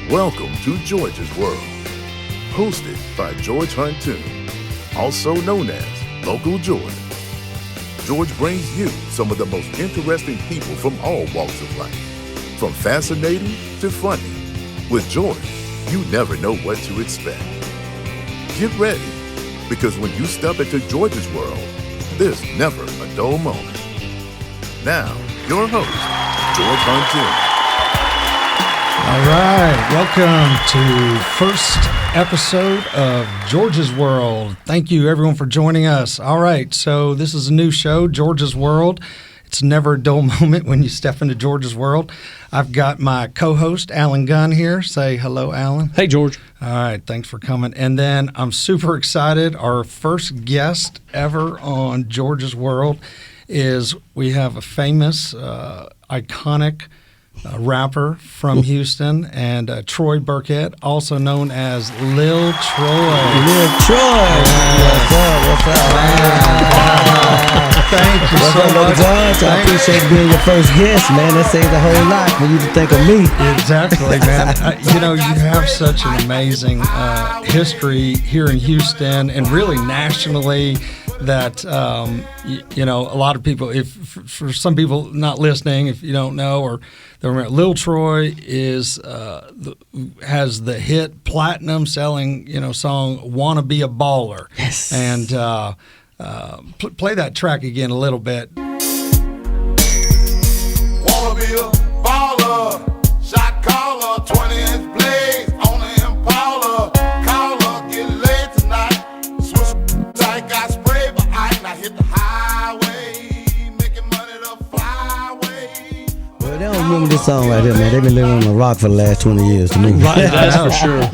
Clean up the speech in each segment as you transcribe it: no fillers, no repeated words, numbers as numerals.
Welcome to George's World, hosted by George Huntoon, also known as Local George. George brings you some of the most interesting people from all walks of life, from fascinating to funny. With George, you never know what to expect. Get ready, because when you step into George's World, there's never a dull moment. Now, your host, George Huntoon. All right, welcome to first episode of George's World. Thank you, everyone, for joining us. All right, so this is a new show, George's World. It's never a dull moment when you step into George's World. I've got my co-host, Alan Gunn, here. Say hello, Alan. Hey, George. All right, thanks for coming. And then I'm super excited. Our first guest ever on George's World is we have a famous, iconic rapper from Houston, and Troy Burkett, also known as Lil'Troy. Lil'Troy. What's up? Thank you so much. I appreciate being your first guest, man. That saves a whole lot for you to think of me. Exactly, man. You have such an amazing history here in Houston and really nationally that, a lot of people, for some people not listening, if you don't know, or Lil'Troy has the hit platinum selling, song "Wanna Be a Baller." Yes. And play that track again a little bit. Wanna be a baller, shot caller, 20-inch blades on the Impala. Caller, get laid tonight. Switch tight, got spray, but I hit the highway, making money the flyway. Well, they don't remember this song right here, man. They've been living on the rock for the last 20 years to me. Right, that's for sure.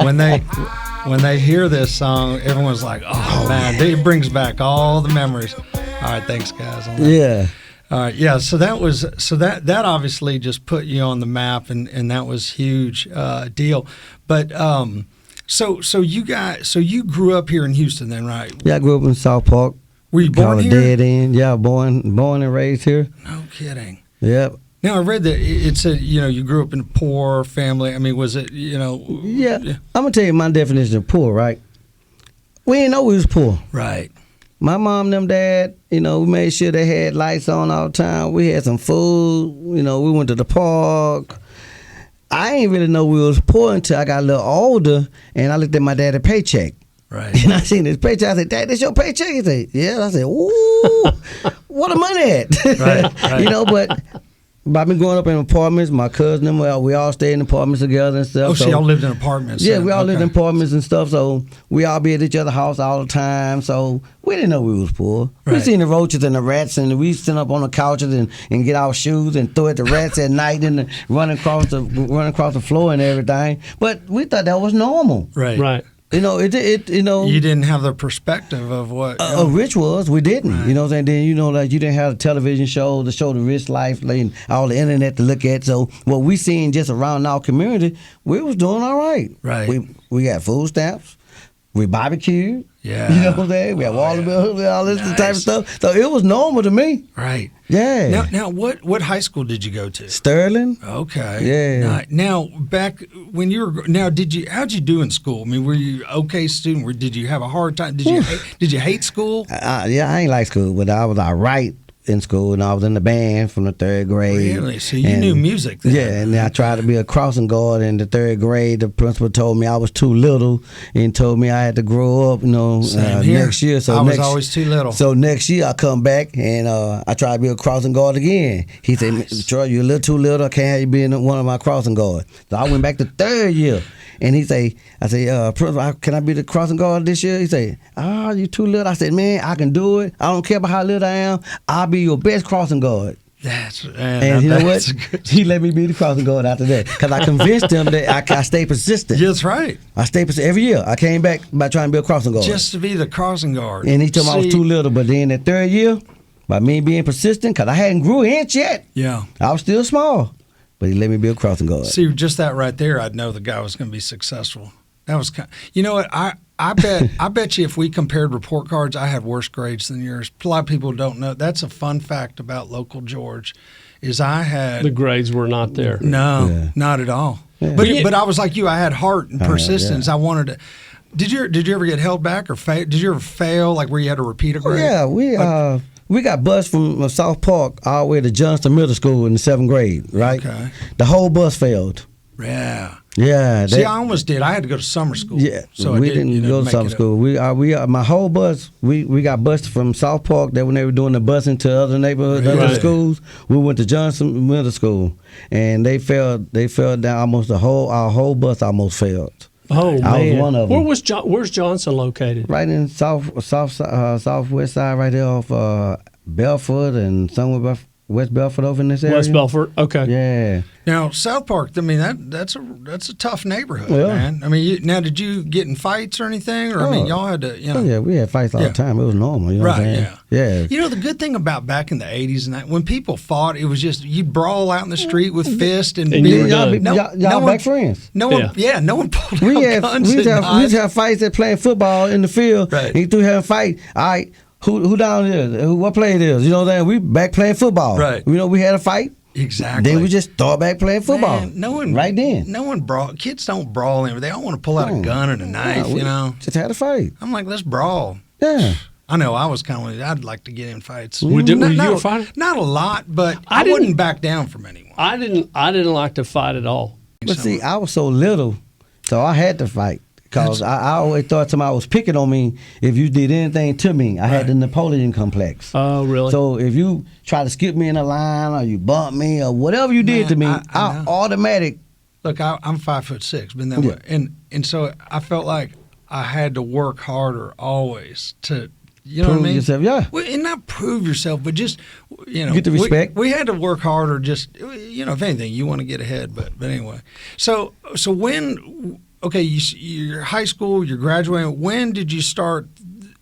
When they hear this song, everyone's like, "Oh man!" It brings back all the memories. All right, thanks, guys. Yeah. All right, yeah. So that obviously just put you on the map, and that was huge deal. But so you grew up here in Houston, then, right? Yeah, I grew up in South Park. Were you born Called here? Dead End. Yeah, born and raised here. No kidding. Yep. Now I read that it said you grew up in a poor family. I mean, was it Yeah. I'm gonna tell you my definition of poor. Right. We didn't know we was poor. Right. My mom and them dad, we made sure they had lights on all the time. We had some food. We went to the park. I ain't really know we was poor until I got a little older, and I looked at my dad's paycheck. Right. And I seen his paycheck. I said, "Dad, this your paycheck?" He said, "Yeah." I said, "Ooh, what the money at?" Right. But I've been growing up in apartments. My cousin and we all stayed in apartments together and stuff. Oh, so y'all lived in apartments? Yeah, we all lived in apartments and stuff. So we all be at each other's house all the time. So we didn't know we was poor. Right. We seen the roaches and the rats, and we sit up on the couches and get our shoes and throw at the rats at night and run across the floor and everything. But we thought that was normal. Right. Right. You didn't have the perspective of what rich was. We didn't. Right. You know what I'm saying? Then you didn't have a television show to show the rich life and all the internet to look at. So what we seen just around our community, we was doing all right. Right. We got food stamps. We barbecued. Yeah. You know what I'm saying? We had water bills and all this type of stuff. So it was normal to me. Right. Yeah. Now what high school did you go to? Sterling. Okay. Yeah. Now back when you were how'd you do in school? I mean, were you okay student? Did you have a hard time? Did you hate school? Yeah, I ain't like school, but I was all right in school, and I was in the band from the third grade. Really? So you knew music then? Yeah, and I tried to be a crossing guard in the third grade. The principal told me I was too little and told me I had to grow up, Same here. next year. So I was always too little. So next year I come back and I try to be a crossing guard again. He said, "Troy, you're a little too little. I can't have you being one of my crossing guards." So I went back to third year. And I say, "Principal, can I be the crossing guard this year?" He say, "You too little." I said, "Man, I can do it. I don't care about how little I am. I'll be your best crossing guard." And you know what? He let me be the crossing guard after that because I convinced him that I stay persistent. Yeah, that's right. I stayed persistent every year. I came back by trying to be a crossing guard. Just to be the crossing guard. And he told me I was too little. But then that third year, by me being persistent, because I hadn't grew an inch yet, yeah, I was still small. But he let me be a crossing guard. See, just that right there, I'd know the guy was going to be successful. That was you know what? I bet you if we compared report cards, I had worse grades than yours. A lot of people don't know. That's a fun fact about Local George, is I had The grades were not there. no, not at all. But I was like you. I had heart and persistence. Yeah. I wanted to. Did you ever get held back or fail? Did you ever fail like where you had to repeat a grade? Yeah, we got bused from South Park all the way to Johnston Middle School in the 7th grade, right? Okay. The whole bus failed. Yeah. Yeah. See, I almost did. I had to go to summer school. Yeah, so we didn't go to summer school. We my whole bus. We got bused from South Park. That when they were doing the busing to other neighborhoods, other schools, we went to Johnson Middle School, and they fell down almost our whole bus almost failed. Oh man, I was one of them. Where's Johnson located? Right in southwest side, right there off Belford and somewhere West Belford over in this area. West Belford. Okay. Yeah. Now South Park. I mean that's a tough neighborhood, Yeah. man. I mean, now did you get in fights or anything? Or I mean, y'all had to, you know. Oh, yeah, we had fights all the time. It was normal. You know what I'm saying? Yeah. You know, the good thing about back in the 80s and that, when people fought, it was just, you'd brawl out in the street with fists and you were done. Y'all back friends. No one pulled We out guns. used to have fights at playing football in the field. Right. And through having a fight, all right, who down here? What play it is? You know what I'm saying? We back playing football. Right. You know, we had a fight. Exactly. Then we just start back playing football. Man, right then. No one brawl. Kids don't brawl anymore. They all want to pull out a gun and a knife, we you know. Just had a fight. I'm like, let's brawl. Yeah. I know. I was kind of. I'd like to get in fights. Were you a fighter? Not a lot, but I wouldn't back down from anyone. I didn't like to fight at all. But see, I was so little, so I had to fight. Because I always thought somebody was picking on me if you did anything to me. I had the Napoleon complex. Oh, really? So if you try to skip me in a line or you bump me or whatever you did to me, I automatic. Look, I'm 5'6", been that way, and so I felt like I had to work harder always to, you know prove what I mean? Yourself, yeah. Well, and not prove yourself, but just, you know, Get the respect. We had to work harder. Just, you know, if anything, you want to get ahead. But anyway, so when. Okay, you're high school, you're graduating. When did you start?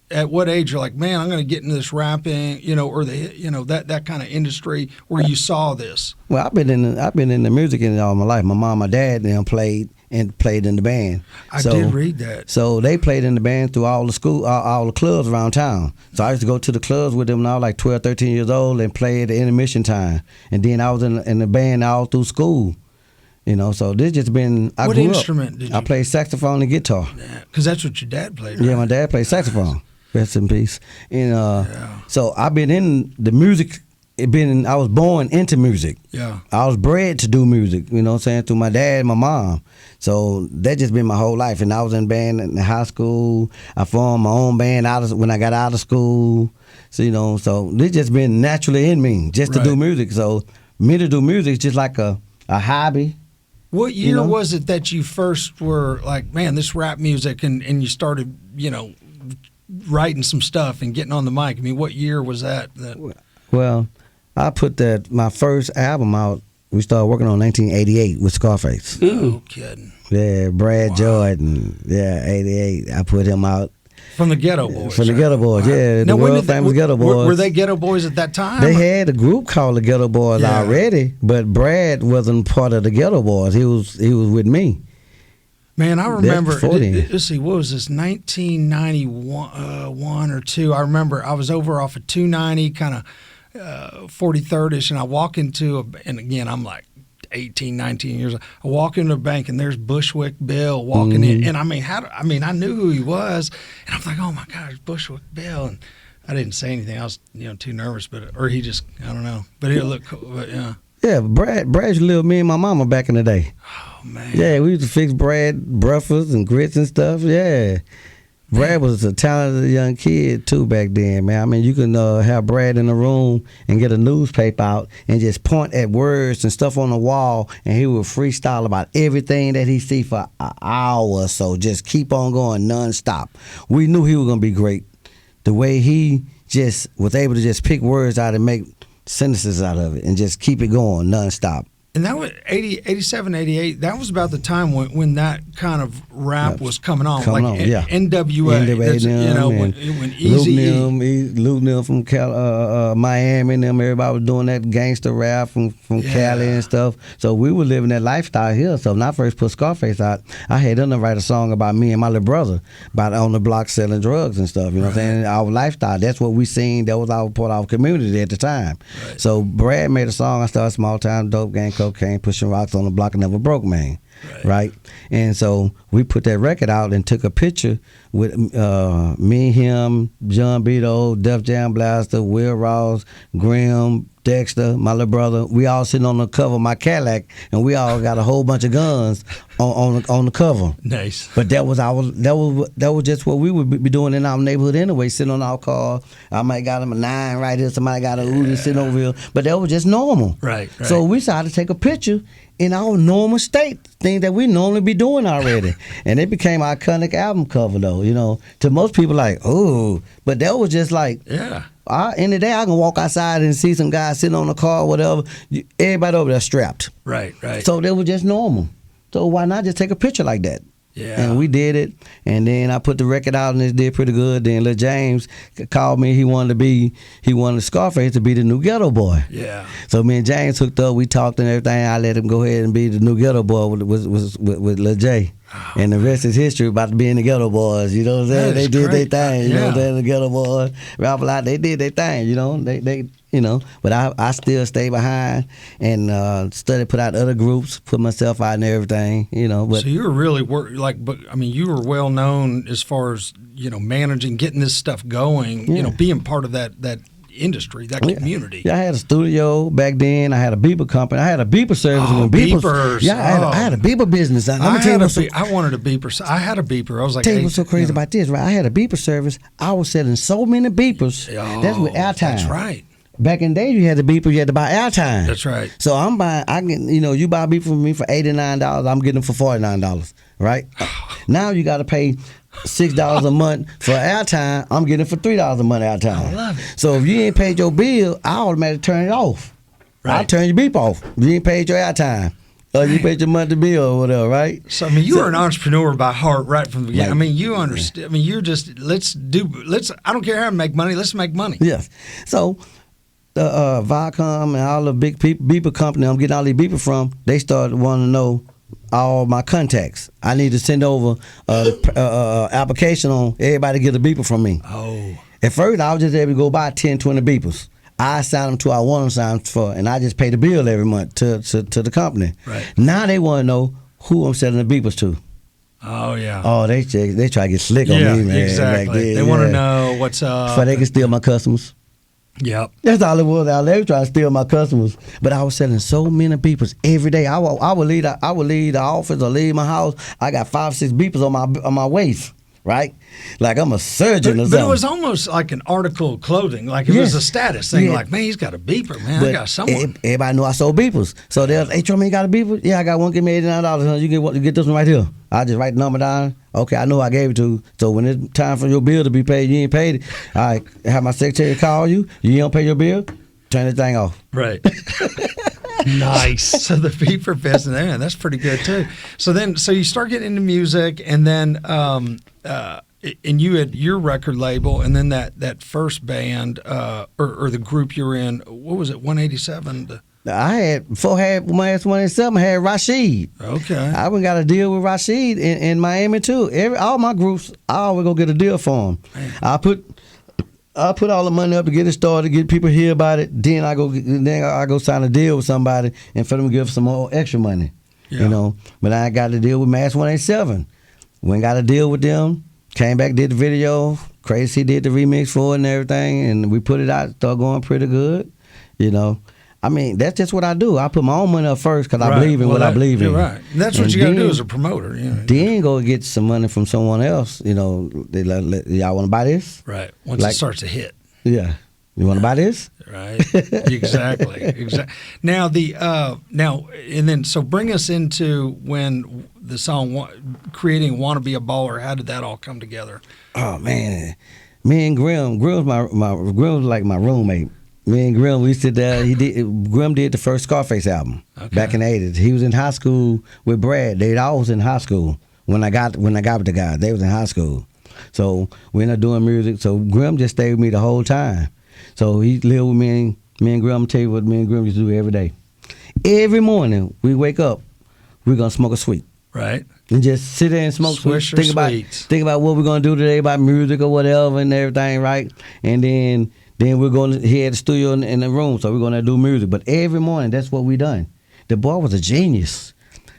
At what age you're like, man, I'm going to get into this rapping, you know, or that kind of industry where you saw this? Well, I've been in the music industry all my life. My mom, my dad, them played in the band. I did read that. So they played in the band through all the clubs around town. So I used to go to the clubs with them when I was like 12, 13 years old and play at the intermission time. And then I was in the band all through school. You know, so this just been. What instrument did you? I played saxophone and guitar. Because that's what your dad played. Right? Yeah, my dad played saxophone. Rest in peace. And so I've been in the music. I was born into music. Yeah. I was bred to do music. You know what I'm saying, through my dad and my mom. So that just been my whole life. And I was in band in high school. I formed my own band when I got out of school. So you know, so this just been naturally in me just to do music. So me to do music is just like a hobby. What year was it that you first were like, man, this rap music, and you started, you know, writing some stuff and getting on the mic? I mean, what year was that? Well, I put my first album out, we started working on 1988 with Scarface. No kidding. Yeah, Brad Jordan. Yeah, 88. I put him out. From the Ghetto Boys. From the Ghetto Boys, yeah. The world famous Ghetto Boys. Were they Ghetto Boys at that time? They had a group called the Ghetto Boys already, but Brad wasn't part of the Ghetto Boys. He was with me. Man, I remember. Let's see, what was this? 1991 or two. I remember I was over off of 290, kind of 43rd-ish, and I walk into and again, I'm like 18, 19 years old. I walk into a bank and there's Bushwick Bill walking in, and I mean, I knew who he was, and I'm like, oh my gosh, Bushwick Bill, and I didn't say anything. I was, you know, too nervous, or he just, I don't know, but it looked cool. But yeah. Yeah, Brad used to live with me and my mama back in the day. Oh man. Yeah, we used to fix Brad breakfast and grits and stuff. Yeah. Brad was a talented young kid too back then, man. I mean, you can have Brad in the room and get a newspaper out and just point at words and stuff on the wall, and he would freestyle about everything that he see for an hour or so. Just keep on going nonstop. We knew he was gonna be great. The way he just was able to just pick words out and make sentences out of it and just keep it going nonstop. And that was 87, 88. That was about the time when that kind of rap was coming on. NWA. You know, when Eazy-E. Luke them from Miami and them, everybody was doing that gangster rap from Cali and stuff. So we were living that lifestyle here. So when I first put Scarface out, I had them to write a song about me and my little brother, about on the block selling drugs and stuff. You know what I'm saying? Our lifestyle. That's what we seen. That was our part of our community at the time. Right. So Brad made a song. I started Small Time Dope Gang. cocaine, pushing rocks on the block, and never broke, man. Right. And so we put that record out and took a picture with me, him, John Beto, Def Jam Blaster, Will Ross, Grim, Dexter, my little brother. We all sitting on the cover of my Cadillac, and we all got a whole bunch of guns on the cover. Nice. But that was just what we would be doing in our neighborhood anyway, sitting on our car. I might got him a 9 right here, somebody got a Uzi sitting over here. But that was just normal. Right. So we decided to take a picture in our normal state, things that we normally be doing already. And it became our iconic album cover, though, you know. To most people, like, oh, but that was just like, yeah. In the day, I can walk outside and see some guys sitting on the car or whatever. Everybody over there strapped. Right. So that was just normal. So why not just take a picture like that? Yeah. And we did it, and then I put the record out, and it did pretty good. Then Lil James called me. He wanted Scarface to be the new Ghetto Boy. Yeah. So me and James hooked up. We talked and everything. I let him go ahead and be the new Ghetto Boy with Lil J. Oh, and the rest is history about being the Ghetto Boys. You know what I'm saying? They did their thing. You know what I'm saying? The Ghetto Boys, rap a lot. They did their thing. You know, they you know. But I still stay behind and put out other groups, put myself out and everything. You know. But so you were really but I mean, you were well known as far as, you know, managing, getting this stuff going. Yeah. You know, being part of that industry, that community. Yeah, I had a studio back then. I had a beeper company. I had a beeper service. Oh, when beepers. Yeah, I had a beeper business. I wanted a beeper. I had a beeper. I was like, tell you what's so crazy about this, right? I had a beeper service. I was selling so many beepers. Oh, that's with airtime. That's right. Back in the day, you had the beeper, you had to buy airtime. That's right. So I'm buying. You buy a beeper from me for $89. I'm getting them for $49. Right? Now you got to pay $6 a month for airtime. I'm getting it for $3 a month airtime. I love it. So if you ain't paid your bill, I automatically turn it off. Right. I turn your beep off. If you ain't paid your airtime. Or you paid your monthly bill or whatever, right? So I mean, you were an entrepreneur by heart right from the beginning. Right. I mean, you understand. I mean, you're just I don't care how to make money. Let's make money. Yes. So Viacom and all the big beeper company I'm getting all these beeper from, they started wanting to know all my contacts. I need to send over application on everybody to get a beeper from me. Oh. At first, I was just able to go buy 10, 20 beepers. I signed them to I want them signed for, and I just pay the bill every month to the company. Right. Now they want to know who I'm selling the beepers to. Oh, yeah. Oh, they try to get slick on me, man. Exactly. They want to know what's up. So they can steal my customers. Yep. That's all it was out there. They were trying to steal my customers. But I was selling so many beepers every day. I would leave the office or leave my house. I got 5, 6 beepers on my waist. Right? Like I'm a surgeon or something. But it was almost like an article of clothing. Like it was a status thing. Like, man, he's got a beeper, man. I got someone. Everybody knew I sold beepers. So they're like, hey, Troy, man, you got a beeper? Yeah, I got one. Give me $89. You get this one right here. I just write the number down. Okay, I know who I gave it to. So when it's time for your bill to be paid, you ain't paid it. I have my secretary call you. You don't pay your bill, turn the thing off. Right. Nice. So the beeper business, man, that's pretty good too. So you start getting into music, and then and you had your record label, and then that first band or the group you were in. What was it? 187. I had before I had my S187. I had Rashid. Okay. I went got a deal with Rashid in Miami too. All my groups, I always go get a deal for them. Man. I put all the money up to get it started, get people to hear about it. Then I go sign a deal with somebody and for them to give some more extra money. Yeah. You know. But I got a deal with Mass 187. Went got a deal with them. Came back, did the video. Crazy did the remix for it and everything, and we put it out. Started going pretty good. You know. I mean, that's just what I do. I put my own money up first because I believe in what I believe in. Right. And that's what you got to do as a promoter. You know. Then go get some money from someone else. You know, they like, y'all want to buy this? Right. Once it starts to hit. Yeah. You want to buy this? Right. Exactly. Now so bring us into when the song creating "Want to Be a Baller." How did that all come together? Oh man, me and Grim was Grim was like my roommate. Me and Grim, we sit there. Grim did the first Scarface album back in the 80s. He was in high school with Brad. They all was in high school when I got with the guys. They was in high school. So we ended up doing music. So Grim just stayed with me the whole time. So he lived with me and Grim. I'll tell you what me and Grim used to do every day. Every morning we wake up, we're gonna smoke a sweet. Right. And just sit there and smoke sweets. Think about what we're gonna do today about music or whatever and everything, right? And then we're going to, he had the studio in the room, so we're going to do music. But every morning, that's what we done. the boy was a genius.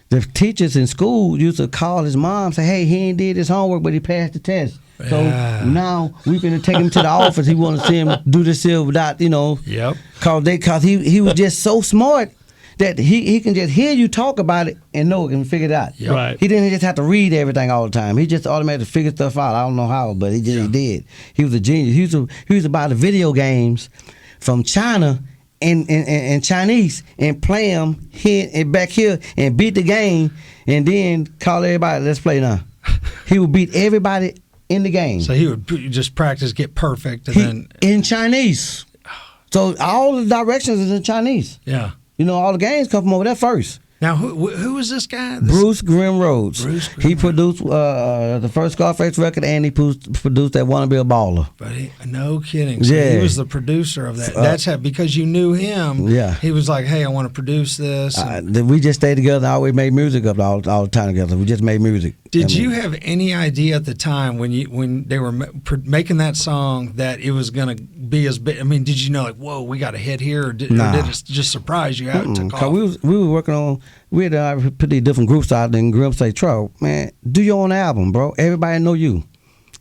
The teachers in school used to call his mom, say, hey, he ain't did his homework, but he passed the test. So now we finna take him to the office. He want to see him do this here without, Yep. Cause he was just so smart that he can just hear you talk about it and know it and figure it out. Yep. Right. He didn't just have to read everything all the time. He just automatically figured stuff out. I don't know how, but he did. He was a genius. He was about the video games from China and Chinese and play them here and back here and beat the game and then call everybody, let's play now. He would beat everybody in the game. So he would just practice, get perfect, and then in Chinese. So all the directions is in Chinese. yeah. All the games come from over there first. Now who is this guy? Bruce Grim Rhodes. Bruce Grim He produced the first Scarface record, and he produced that "Wanna Be a Baller." But no kidding. So Yeah. he was the producer of that. That's how, because you knew him. Yeah. He was like, hey, I want to produce this. We just stayed together. Always made music up all the time together. We just made music. Did you have any idea at the time when they were making that song that it was going to be as big? I mean, did you know, like, whoa, we got a hit here, or did it just surprise you how it took Cause off? we were working on. We had put these different groups out, and Grim say, "Troy, man, do your own album, bro. Everybody know you.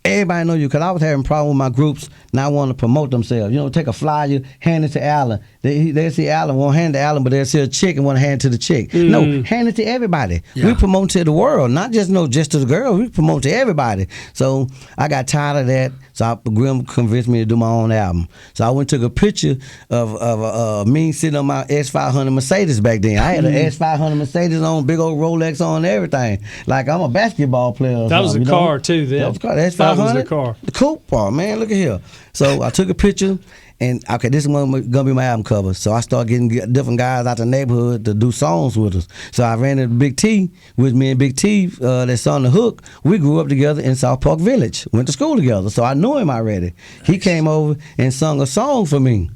Everybody know you." Because I was having a problem with my groups not wanting to promote themselves. Take a flyer, hand it to Alan. They see Alan, won't hand it to Alan, but they'll see a chick and want to hand it to the chick. No, hand it to everybody. Yeah. We promote to the world, not just to the girls. We promote to everybody. So I got tired of that. So Grim convinced me to do my own album. So I went and took a picture of me sitting on my S500 Mercedes back then. I had an S500 Mercedes on, big old Rolex on, and everything. Like I'm a basketball player. Or That was a something, car too. Then That was a car. The S500. That was the car. The coupe car, man. Look at here. So I took a picture, and okay, this is gonna be my album cover. So I started getting different guys out the neighborhood to do songs with us. So I ran into Big T with me and Big T that's on the hook. We grew up together in South Park Village. Went to school together, so I knew him already. Nice. He came over and sung a song for me.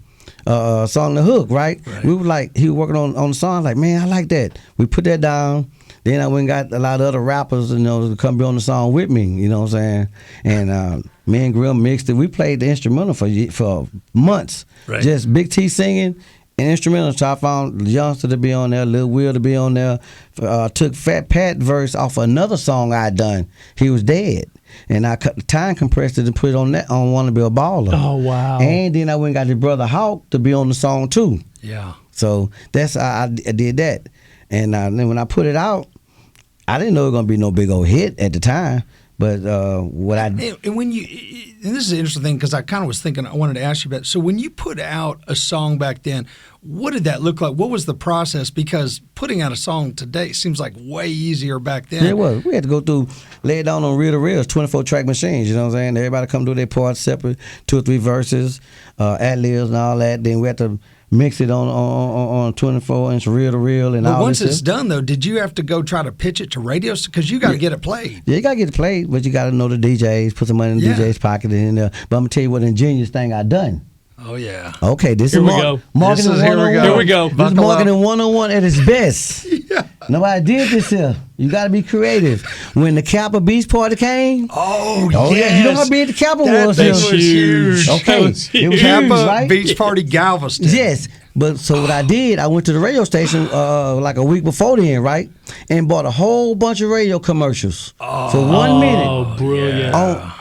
Song the hook, right? We were like, he was working on the song. Like, man, I like that. We put that down. Then I went and got a lot of other rappers, to come be on the song with me. You know what I'm saying? And me and Grim mixed it. We played the instrumental for months. Right. Just Big T singing and instrumental. So I found Youngster to be on there, Lil Will to be on there. Took Fat Pat verse off another song I'd done. He was dead. And I cut the time compressed it and put it on Wanna Be a Baller. Oh, wow. And then I went and got his brother Hawk to be on the song too. Yeah. So that's how I did that. And then when I put it out, I didn't know it was going to be no big old hit at the time. But what I... And when you... And this is an interesting thing, because I kind of was thinking, I wanted to ask you about... So when you put out a song back then, what did that look like? What was the process? Because putting out a song today seems like way easier back then. Yeah, it was. We had to go through, lay it down on reel-to-reels, 24-track machines, you know what I'm saying? Everybody come do their parts separate, 2 or 3 verses, ad-libs and all that. Then we had to mix it on 24-inch reel-to-reel and all once this it's stuff. done, though, did you have to go try to pitch it to radio? Because you got to get it played. Yeah, you got to get it played, but you got to know the DJs, put some money in the DJ's pocket. And, but I'm going to tell you what ingenious thing I done. Oh, yeah. Okay, this Here is we go. marketing Here we 101. go. Here we go. This is Buckle marketing up. 101 at its best. Nobody did this here. You got to be creative. When the Kappa Beach Party came, Oh, yeah, yes. you know how big the Kappa was. That here. was huge. Okay, That was it was huge. huge, Kappa right? Beach Party Galveston. Yes, but so what I did, I went to the radio station like a week before then, right, and bought a whole bunch of radio commercials for 1 minute. Oh, brilliant.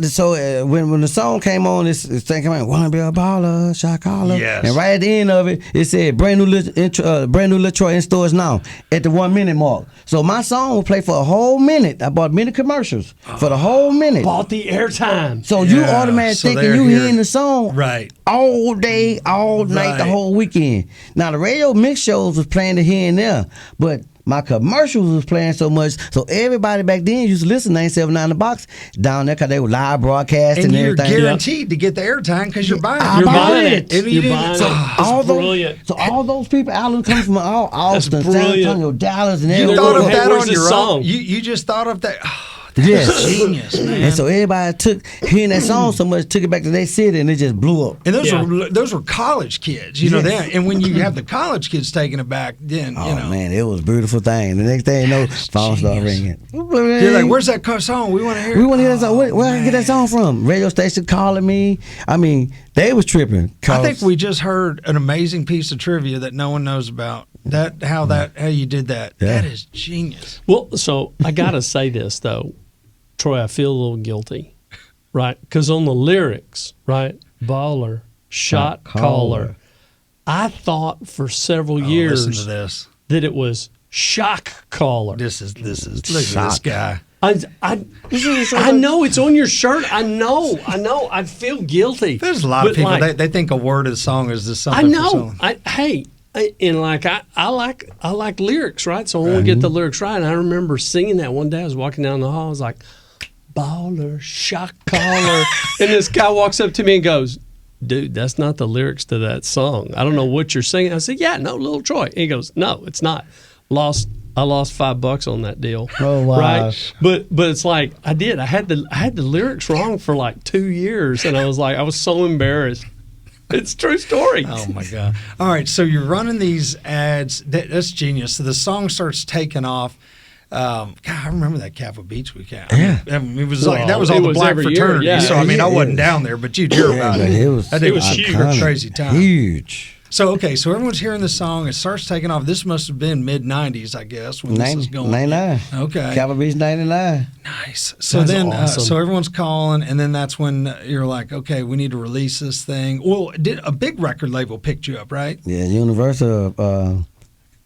So when the song came on, this thing came on, "Wanna Be a Baller, shot caller," Yes. and right at the end of it, it said brand new Lil'Troy in stores now at the 1 minute mark. So my song would play for a whole minute. I bought many commercials for the whole minute. Bought the airtime. So you Yeah, automatically so thinking they're you here. hearing the song Right. all day, all night, the Right. whole weekend. Now the radio mix shows was playing it here and there, but my commercials was playing so much, so everybody back then used to listen to 979 The Box down there because they were live broadcasting And and you're everything. guaranteed to get the airtime because you're buying I it. You're bought buying it. it. And you You're didn't- buying so it. all That's those, brilliant. So all those people, Alan comes from all Austin, San brilliant. Antonio, Dallas, and You everywhere. thought of Hey, that where's on this your song? own. You just thought of that. Oh, Yes. genius, man. And so everybody took hearing that song so much, took it back to their city, and it just blew up. And Yeah. those were college kids, you know Yes. that. And when you have the college kids taking it back, then Oh you know man, it was a beautiful thing. The next thing you know, phone started genius. ringing. you're like, "Where's that song? We want to hear." We it." want to hear that song. Where I man. get that song from? Radio station calling me. I mean, they was tripping. I think we just heard an amazing piece of trivia that no one knows about. how you did that. Yeah. That is genius. Well, so I got to say this, though. Troy, I feel a little guilty, right? Because on the lyrics, right, baller, shot caller, I thought for several years Listen to this. that it was shock caller. This is look at this guy. I know it's on your shirt. I know. I feel guilty. There's a lot of But, people like, they think a word of the song is just I something. know. For someone. I like lyrics, right? So when we get the lyrics right, and I remember singing that one day. I was walking down the hall. I was like, baller, shock collar, and this guy walks up to me and goes, "Dude, that's not the lyrics to that song. I don't know what you're singing." I said, "Yeah, no, Lil'Troy." And he goes, "No, it's not." I lost $5 on that deal. Oh, wow. Right? But it's like I did. I had the lyrics wrong for like 2 years, and I was so embarrassed. It's a true story. Oh my God! All right, so you're running these ads. That's genius. So the song starts taking off. God, I remember that Capitol Beach weekend. I mean, it was like that was all it the was black every year, fraternity. yeah. So I mean, I Yeah, wasn't yeah. down there, but you'd hear about but it. it was huge. iconic. Crazy time. Huge. So so everyone's hearing the song. It starts taking off. This must have been mid '90s, I guess, when this is going. 99. Okay. Capitol Beach 99. Nice. So That's then, awesome. so everyone's calling, and then that's when you're like, okay, we need to release this thing. Well, did a big record label picked you up, right? Yeah, Universal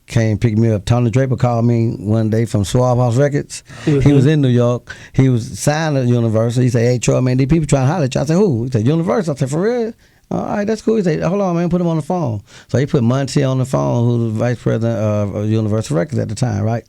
came pick me up. Tony Draper called me one day from Swab House Records. He was in New York. He was signed at Universal. He said, "Hey, Troy, man, these people trying to holler at you." I said, "Who?" He said, "Universal." I said, "For real?" "All right, that's cool." He said, "Hold on, man, put him on the phone." So he put Monty on the phone, who was the vice president of Universal Records at the time, right?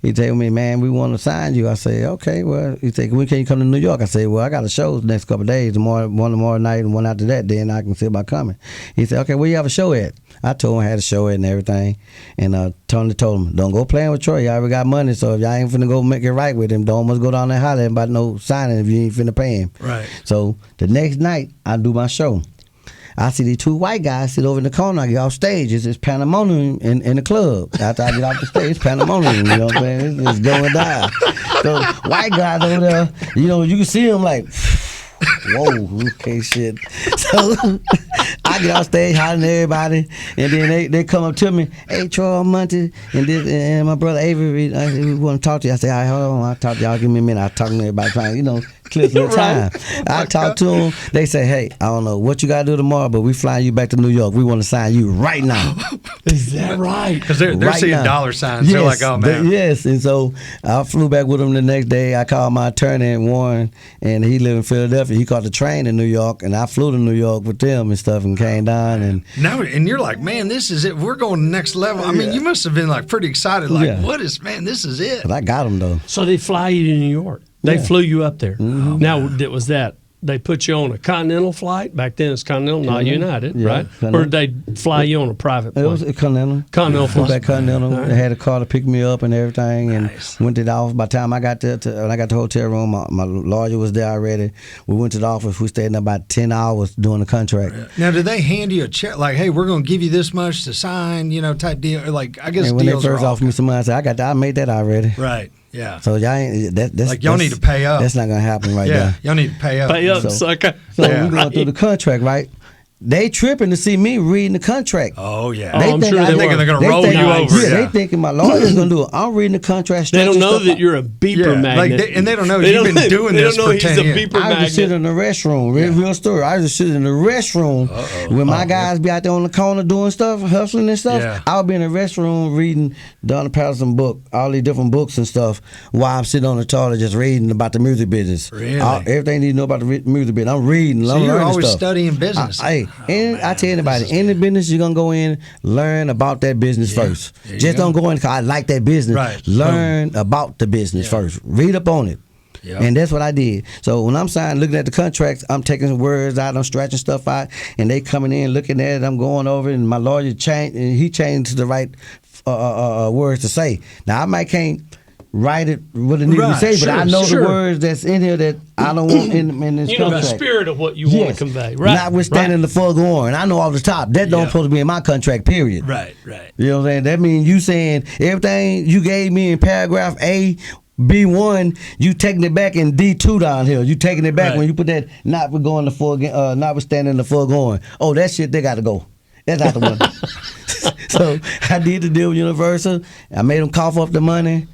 He told me, "Man, we want to sign you." I said, "Okay, well," he said, "When can you come to New York?" I said, "Well, I got a show the next couple of days, one tomorrow night and one after that, then I can see about coming." He said, "Okay, where you have a show at?" I told him I had a show at and everything. And Tony told him, "Don't go playing with Troy. Y'all already got money, so if y'all ain't finna go make it right with him, don't must go down there and holler about no signing if you ain't finna pay him." Right. So the next night, I do my show. I see these two white guys sit over in the corner. I get off stage. It's pandemonium in the club. After I get off the stage, it's pandemonium. You know what I'm saying? It's going down. So white guys over there, you can see them like, whoa, okay, shit. So I get off stage hollering at everybody, and then they come up to me, "Hey, Troy, I'm Monty, and my brother Avery, we want to talk to you." I say, "All right, hold on, I'll talk to y'all. Give me a minute." I talk to everybody, trying, clear some time. I talk to them. They say, "Hey, I don't know what you got to do tomorrow, but we flying you back to New York. We want to sign you right now." Is that right? Because they're Right seeing now. dollar signs. They're like, "Oh man." Yes, and so I flew back with them the next day. I called my attorney Warren, and he lived in Philadelphia. He caught the train in New York, and I flew to New York with them and stuff, and came down. And Now, and you're like, "Man, this is it. We're going to the next level." I mean, you must have been like pretty excited. Like, Yeah. this is it. but I got them though. So they fly you to New York. They Yeah. flew you up there. Now, was that they put you on a Continental flight? Back then it's Continental, not United, Yeah, right? Continental. Or did they fly you on a private It plane? was a Continental. Continental Flew flight. back Continental. All right. They had a car to pick me up and everything, and Nice. went to the office. By the time I got there, when I got to the hotel room, my lawyer was there already. We went to the office. We stayed in there about 10 hours doing the contract. Now, did they hand you a check like, "Hey, we're going to give you this much to sign," type deal? Or like, I guess And when they deals are first all- offered me some money, I said, I made that already. Right. Yeah. So y'all ain't that's Like, y'all need to pay up. That's not gonna happen right Yeah. there. Y'all need to pay up. Pay up, So- sucker. So Yeah. we going through the contract, right? They tripping to see me reading the contract. Oh yeah. Oh, I'm think sure I- they thinking were. they're going to roll think- you over. Yeah, they thinking my lawyer's gonna do it. I'm reading the contract. They don't stretching know stuff that out. you're a beeper Yeah, like magnet. they don't know you've been doing they this don't know for he's 10 a years. beeper I just sit magnet. in the restroom. Real story. I just sit in the restroom when my guys be out there on the corner doing stuff, hustling and stuff. Yeah. I'll be in the restroom reading Donna Patterson book, all these different books and stuff, while I'm sitting on the toilet just reading about the music business. Really? Everything you need to know about the music business. I'm reading. So I'm you're learning always stuff. studying business. I tell anybody, this is any business you're gonna go in, learn about that business first. There you Just go. don't go in because I like that business. Right. Learn about the business first. Read up on it. Yeah. And that's what I did. So when I'm signing, looking at the contracts, I'm taking some words out, I'm stretching stuff out, and they coming in, looking at it, I'm going over it, and my lawyer changed, and he changed to the right words to say. Now, I can't write it what it needs Right, to say, but I know sure. the words that's in here that I don't want in this You know the contract. spirit of what you want Yes. to convey, right? Notwithstanding the foregoing, I know off the top that don't Yeah. supposed to be in my contract. Period. Right. You know what I'm saying? That means you saying everything you gave me in paragraph A, B1, you taking it back in D2 down here. You taking it back Right. when you put that notwithstanding the foregoing. Oh, that shit they got to go. That's not the one. So I did the deal with Universal. I made them cough up the money.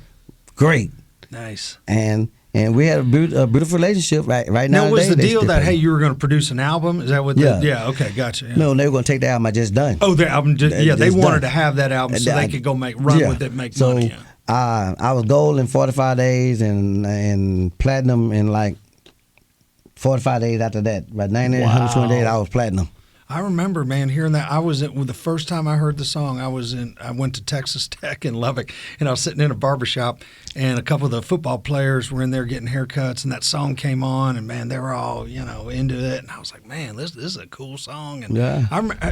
Great. Nice. And we had a beautiful relationship right now. Now, was the they deal still that, pay hey, me. you were going to produce an album? Is that what? Yeah. Yeah. Okay, gotcha. Yeah. No, they were going to take the album I just done. Oh, the album. They Just wanted done. to have that album so they could go run with it, make money. Yeah. I was gold in 45 days and platinum in like 45 days after that. By 90, 120 days, I was platinum. I remember, man, hearing that. I was the first time I heard the song. I went to Texas Tech in Lubbock, and I was sitting in a barbershop, and a couple of the football players were in there getting haircuts, and that song came on, and man, they were all into it, and I was like, man, this is a cool song. And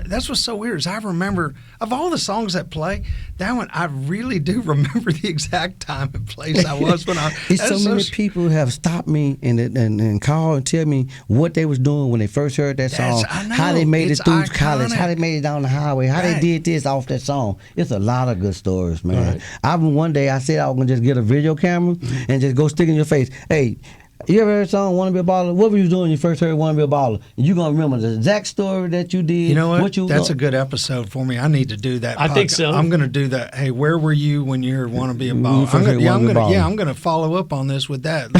that's what's so weird is I remember of all the songs that play, that one I really do remember the exact time and place I was when I. It's so many people have stopped me and called and tell me what they was doing when they first heard that song, how they made it through college, how they made it down the highway, how they did this off that song. It's a lot of good stories, man. One day I said I was gonna just get a video camera and just go stick in your face. Hey, you ever heard a song "Wanna Be a Baller"? What were you doing when you first heard "Wanna Be a Baller"? And you gonna remember the exact story that you did. You know what? That's a good episode for me. I need to do that. I think so. I'm gonna do that. Hey, where were you when you heard "Wanna Be a Baller"? I'm gonna follow up on this with that. The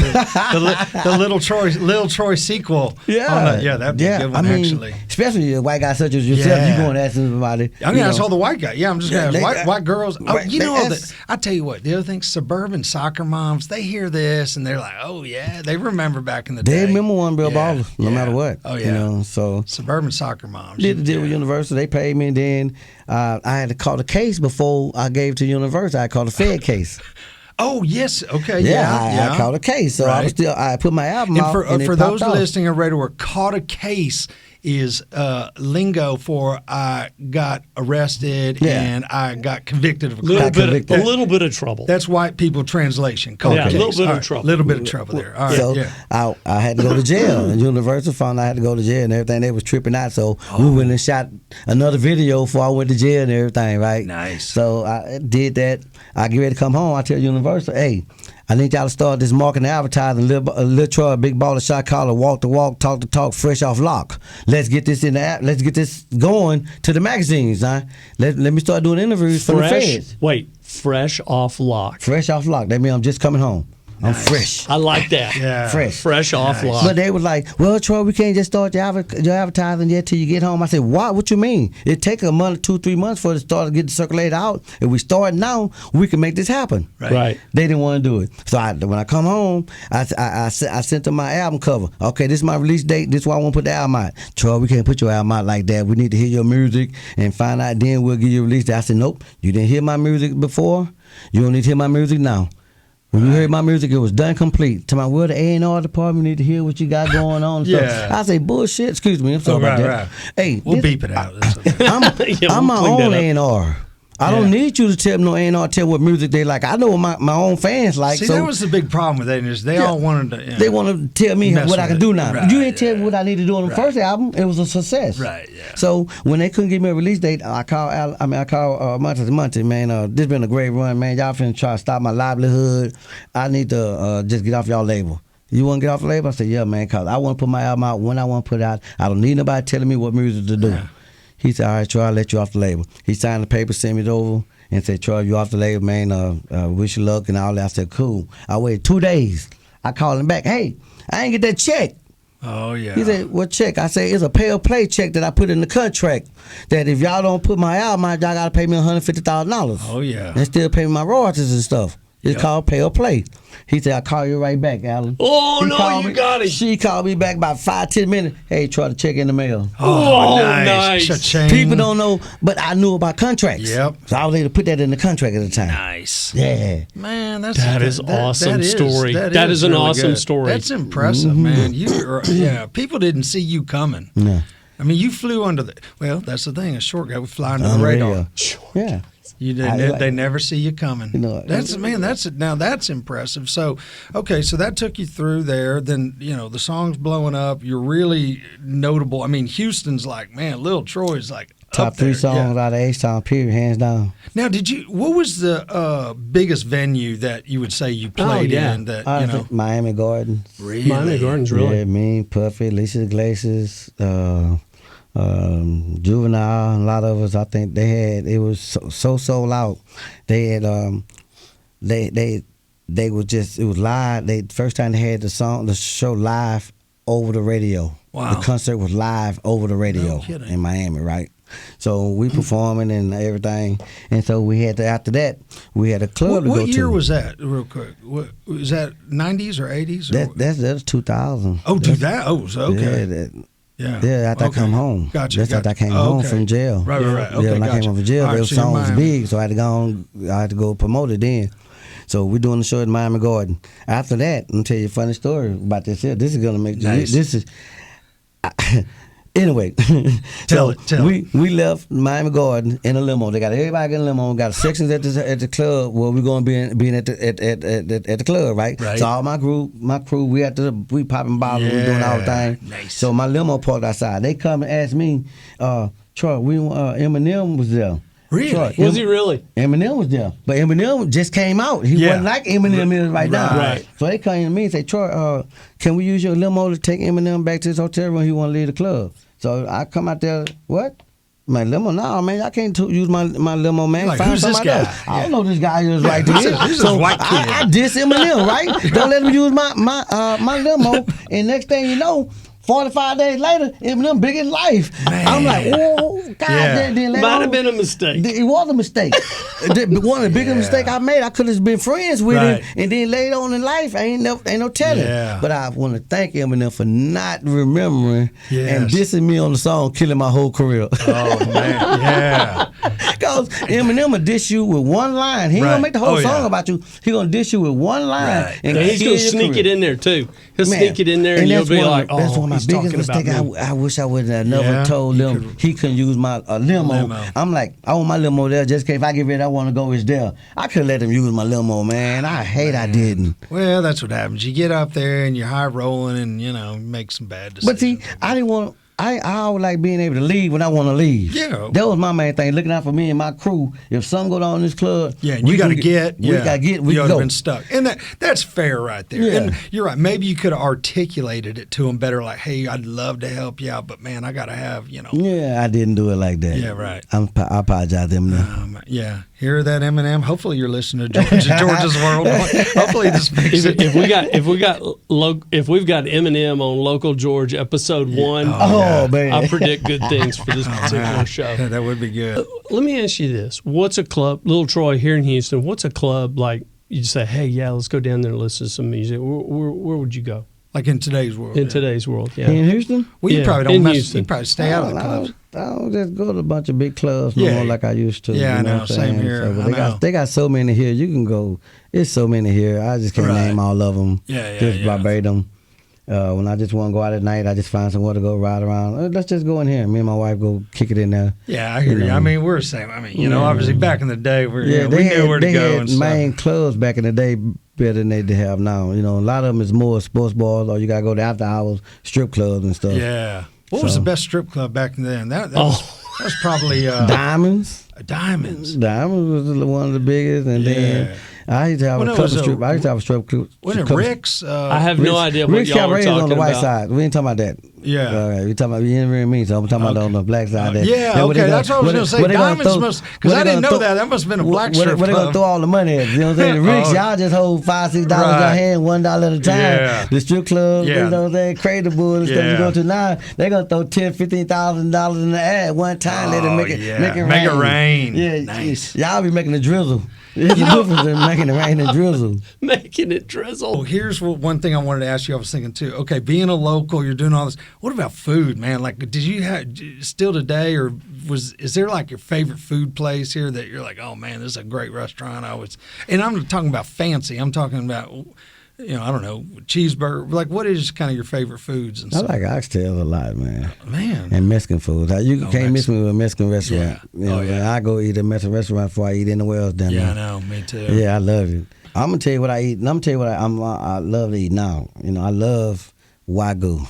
Lil'Troy sequel. Yeah, that'd be a good one. Actually, especially a white guy such as yourself, you going to ask somebody. I'm gonna ask all the white guys. Yeah, I'm just gonna ask white girls. Oh, Right, I tell you what. The other thing, suburban soccer moms, they hear this and they're like, oh yeah, they remember back in the day. They remember "Wanna Be a Baller" no matter what. Oh yeah. So suburban soccer moms did the deal with Universal. They paid me, and then I had to call the case before I gave to Universal. I called the Fed case. Oh yes, okay, I called a case. So I put my album out. And for those off. listening on radio, caught a case is lingo for I got arrested and I got convicted of a crime. A little bit of trouble. That's white people translation. Caught a case. A little bit of trouble. A little bit of trouble there. All right, so I had to go to jail, and Universal found I had to go to jail and everything. They was tripping out, so we went and shot another video before I went to jail and everything, right? Nice. So I did that. I get ready to come home. I tell Universal, hey, I need y'all to start this marketing advertising. Lil'Troy, big baller, shot caller, walk the walk, talk the talk, fresh off lock. Let's get this in the app. Let's get this going to the magazines. Huh? Let me start doing interviews for the feds. Wait, fresh off lock. Fresh off lock. That means I'm just coming home. I'm fresh. I like that. Yeah. Fresh off lock. But they was like, well, Troy, we can't just start your advertising yet till you get home. I said, what you mean? It take a month, 2-3 months for it to start to get circulated out. If we start now, we can make this happen. Right. They didn't want to do it. So when I come home, I sent them my album cover. Okay, this is my release date. This is why I want to put the album out. Troy, we can't put your album out like that. We need to hear your music and find out, then we'll give you a release date. I said, nope, you didn't hear my music before. You don't need to hear my music now. When you heard my music, it was done complete. To my well, the A&R department need to hear what you got going on. Yeah. So I say, bullshit. Excuse me. I'm sorry about that. Right. Hey, We'll beep it out. I'm my own A&R. I don't need you to tell no A&R tell what music they like. I know what my own fans like. See, so that was the big problem with A&R. They all wanted to. They want to tell me what I can do now. Right, you didn't tell me what I need to do on the first album. It was a success. Right. Yeah. So when they couldn't give me a release date, I called Monty, man. This been a great run, man. Y'all finna try to stop my livelihood. I need to just get off y'all label. You want to get off the label? I said, yeah, man, because I want to put my album out when I want to put it out. I don't need nobody telling me what music to do. Yeah. He said, all right, Troy, I'll let you off the label. He signed the paper, sent me it over, and said, Troy, you off the label, man. Wish you luck and all that. I said, cool. I waited 2 days. I called him back. Hey, I ain't get that check. Oh, yeah. He said, what check? I said, it's a pay or play check that I put in the contract that if y'all don't put my album out, y'all got to pay me $150,000. Oh, yeah. And still pay me my royalties and stuff. It's called pay or play. He said, I'll call you right back, Alan. Oh, you got it. She called me back about 5-10 minutes. Hey, try to check in the mail. Oh, nice. Cha-ching. People don't know, but I knew about contracts. Yep. So I was able to put that in the contract at the time. Nice. Yeah. Man, that is awesome story. That is an really awesome good. story. That's impressive, man. People didn't see you coming. No. I mean, you flew under the. Well, that's the thing. A short guy would fly under the radar. Yeah. You didn't. They never see you coming. That's impressive. So, okay, so that took you through there. Then the song's blowing up. You're really notable. I mean, Houston's like, man, Lil'Troy's like top 3 songs out of H-Town, period, hands down. Now, what was the biggest venue that you would say you played in? That I think Miami Gardens. Really? Miami Gardens, really? Yeah, me, Puffy, Alicia Iglesias, Juvenile, a lot of us. I think it was so sold out. They had they were just, it was live. First time they had the show live over the radio. Wow. The concert was live over the radio in Miami, right? So we performing and everything, and so we had after that we had a club to go to. What year was that? Real quick, was that 90s or 80s? That's 2000. Oh, okay. Yeah, after I come home. Gotcha. That's after I came home from jail. Right. Okay, yeah, when I came home from jail, the song was big, so I had to go promote it then. So we're doing the show at Miami Garden. After that, I'm gonna tell you a funny story about this here. This is gonna make anyway, tell it. We left Miami Garden in a limo. They got everybody in a limo. We got sections at the club where we're going to be at the club, right? So all my crew, we popping bottles, we doing our thing. Nice. So my limo parked outside. They come and ask me, Troy, Eminem was there. Really? Troy, Was he really? Eminem was there, but Eminem just came out. He wasn't like Eminem is right now. Right. So they came to me and say, Troy, can we use your limo to take Eminem back to his hotel room? He want to leave the club. So I come out there, what? My limo? No, man, I can't use my limo, man. Like, Find who's this somebody guy? else. I don't know this guy is right there. This is a white kid. I diss Eminem, right? Don't let him use my limo. And next thing you know, 45 days later, Eminem big in life. Man. I'm like, oh, God. Might have been a mistake. It was a mistake. One of the biggest mistakes I made, I could have been friends with him, and then later on in life, ain't no telling. Yeah. But I want to thank Eminem for not remembering and dissing me on the song, killing my whole career. Oh, man. Yeah. Because Eminem will diss you with one line. He ain't going to make the whole song about you. He going to diss you with one line. Right. And he's going to sneak it in there, too. He'll sneak it in there, and you'll be like, oh, that's one of my he's biggest talking about mistakes. I wish I would have never told them he couldn't use my limo. I'm like, I want my limo there just in case if I get ready, I want to go, it's there. I could let him use my limo, man. I hate I didn't. Well, that's what happens. You get up there and you're high rolling and, make some bad decisions. But see, I didn't want. I always like being able to leave when I want to leave. Yeah. That was my main thing, looking out for me and my crew. If something go down in this club, and you got to get. We got to get. We you go. been stuck, and that's fair right there. Yeah. And you're right. Maybe you could have articulated it to them better, like, "Hey, I'd love to help you out, but man, I got to have." Yeah, I didn't do it like that. Yeah, right. I apologize to them. Yeah. Hear that, Eminem? Hopefully you're listening to George's World. Hopefully this makes it. If we've got Eminem on Local George episode 1, man, I predict good things for this particular show. Yeah, that would be good. Let me ask you this: what's a club, Lil'Troy here in Houston? What's a club like? You say, hey, let's go down there and listen to some music. Where would you go? Like in today's world. In today's world, yeah. In Houston? Well, you probably don't Houston. You probably stay out of the clubs. I don't just go to a bunch of big clubs no more like I used to. Yeah, you know I know. Same here. They got so many here. You can go. It's so many here. I just can't name all of them. Just verbatim. When I just want to go out at night, I just find somewhere to go ride around. Let's just go in here. Me and my wife go kick it in there. Yeah, I hear you. I mean, we're the same. I mean, obviously back in the day, we knew where to go. They had main clubs back in the day better than they have now. A lot of them is more sports bars, or you got to go to after hours strip clubs and stuff. Yeah. What was the best strip club back then? That was probably Diamonds. Diamonds. Diamonds was one of the biggest, and then I used to have a couple strip. I used to have a strip club. Wasn't it Rick's? I have no idea what Rick's y'all were Cabaret talking on the white about. side. We ain't talking about that. Yeah. We talking about you didn't really mean so. I'm talking about on the black side. That's what I was going to say. Diamonds must, because I didn't know that. That must have been a black strip club. Where they going to throw all the money at? You know what I'm saying? The Rick's, y'all just hold $5, $6 in your hand, $1 at a time. Yeah. The strip club, you know what I'm saying? Crater Bull and stuff you go to now, they're going to throw $10,000, $15,000 in the air at one time. Let it make it rain. Yeah, nice. Y'all be making the drizzle. There's a difference in making it rain and drizzle. Making it drizzle. Well, here's one thing I wanted to ask you. I was thinking too. Okay, being a local, you're doing all this. What about food, man? Like, did you have still today, or is there like your favorite food place here that you're like, oh man, this is a great restaurant? And I'm not talking about fancy. I'm talking about, I don't know, cheeseburger. Like, what is kind of your favorite foods and stuff? I like oxtails a lot, man. Man. And Mexican food. You can't miss me with a Mexican restaurant. Yeah. I go eat at a Mexican restaurant before I eat anywhere else down there. Yeah, I know. Me too. Yeah, I love it. I'm going to tell you what I eat, and I'm going to tell you what I love to eat now. I love Wagyu.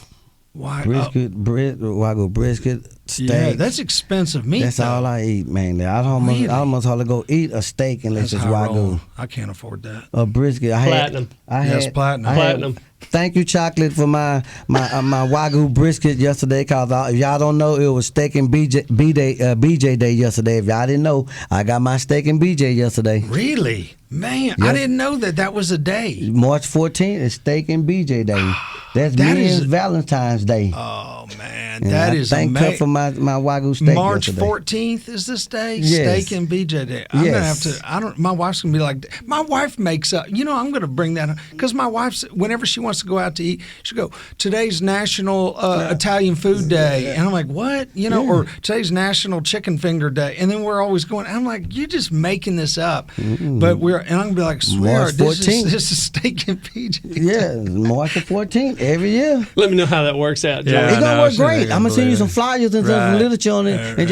Why? Wagyu brisket, steak. Yeah, that's expensive meat. That's though. all I eat, man. I almost hardly go eat a steak unless That's it's high Wagyu. rolling. I can't afford that. A brisket. Platinum. Platinum. Thank you, Chocolate, for my Wagyu brisket yesterday. Cause if y'all don't know, it was steak and BJ day yesterday. If y'all didn't know, I got my steak and BJ yesterday. Really? Man, Yes. I didn't know that was a day. March 14th is steak and BJ day. That's That men's is- Valentine's Day. Oh man, And that I is thank her amazing. for my Wagyu steak March yesterday. 14th is this day. Yes. Steak and BJ day. I'm gonna have Yes. to. My wife's gonna be like. My wife makes up. I'm gonna bring that up because my wife's whenever she wants to go out to eat, she'll go. Today's National Italian Food Day, and I'm like, what? Or today's National Chicken Finger Day, and then we're always going. I'm like, you're just making this up. But I'm gonna be like, swear, March this 14th. is steak and BJ. Yeah, March the 14th every year. Let me know how that works out, Joe. Yeah. It's I gonna know, work so great. they I'm gonna send you believe some it. flyers and some Right. literature on it, and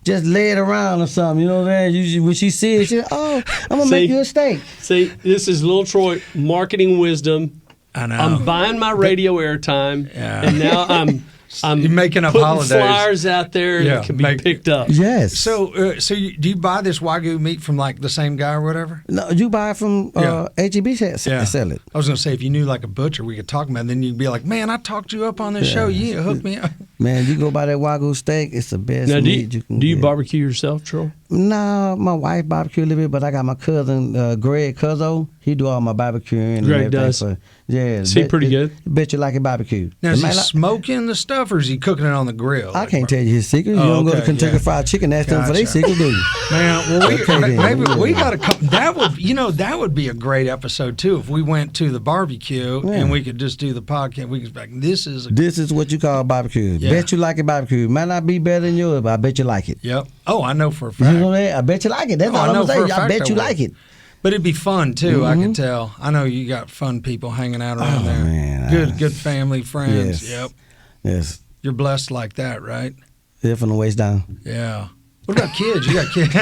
just lay it around or something. You know what I'm saying? Usually when she sees it, she's like, "Oh, I'm gonna make See? you a steak." See, this is Lil'Troy marketing wisdom. I know. I'm buying my radio airtime, Yeah. and now I'm You're making up putting holidays. flyers out there Yeah, that can be make- picked up. Yes. So do you buy this Wagyu meat from like the same guy or whatever? No, you buy it from Yeah. HEB sell it. I was gonna say if you knew like a butcher we could talk about it, then you'd be like, man, I talked you up on this show. You hooked me up. Man, you go buy that Wagyu steak. It's the best Now, meat you can do you get. barbecue yourself, Troy? No, my wife barbecue a little bit, but I got my cousin Greg Cuzzo. He do all my barbecuing. And Greg everything does. Is he pretty good? Bet you like it barbecue. Now is he Man, smoking the stuff or is he cooking it on the grill? I can't tell you his secrets. Oh, You don't go okay, to Kentucky yeah. Fried Chicken. Ask them for their Gotcha. secrets, do you? Man, well, Okay, then. maybe we got to come. That would be a great episode too if we went to the barbecue and we could just do the podcast. We could be like, this is. This is what you call barbecue. Yeah. Bet you like it barbecue. Might not be better than yours, but I bet you like it. Yep. Oh, I know for a You fact. know that? I bet you like it. That's Oh, I all know I'm for a saying. I fact bet I you would. like it. But it'd be fun too. I can tell. I know you got fun people hanging out around there. man, Good family, friends. Yes. Yep. Yes. You're blessed like that, right? Here from the waist down. Yeah. What about kids? You got kids?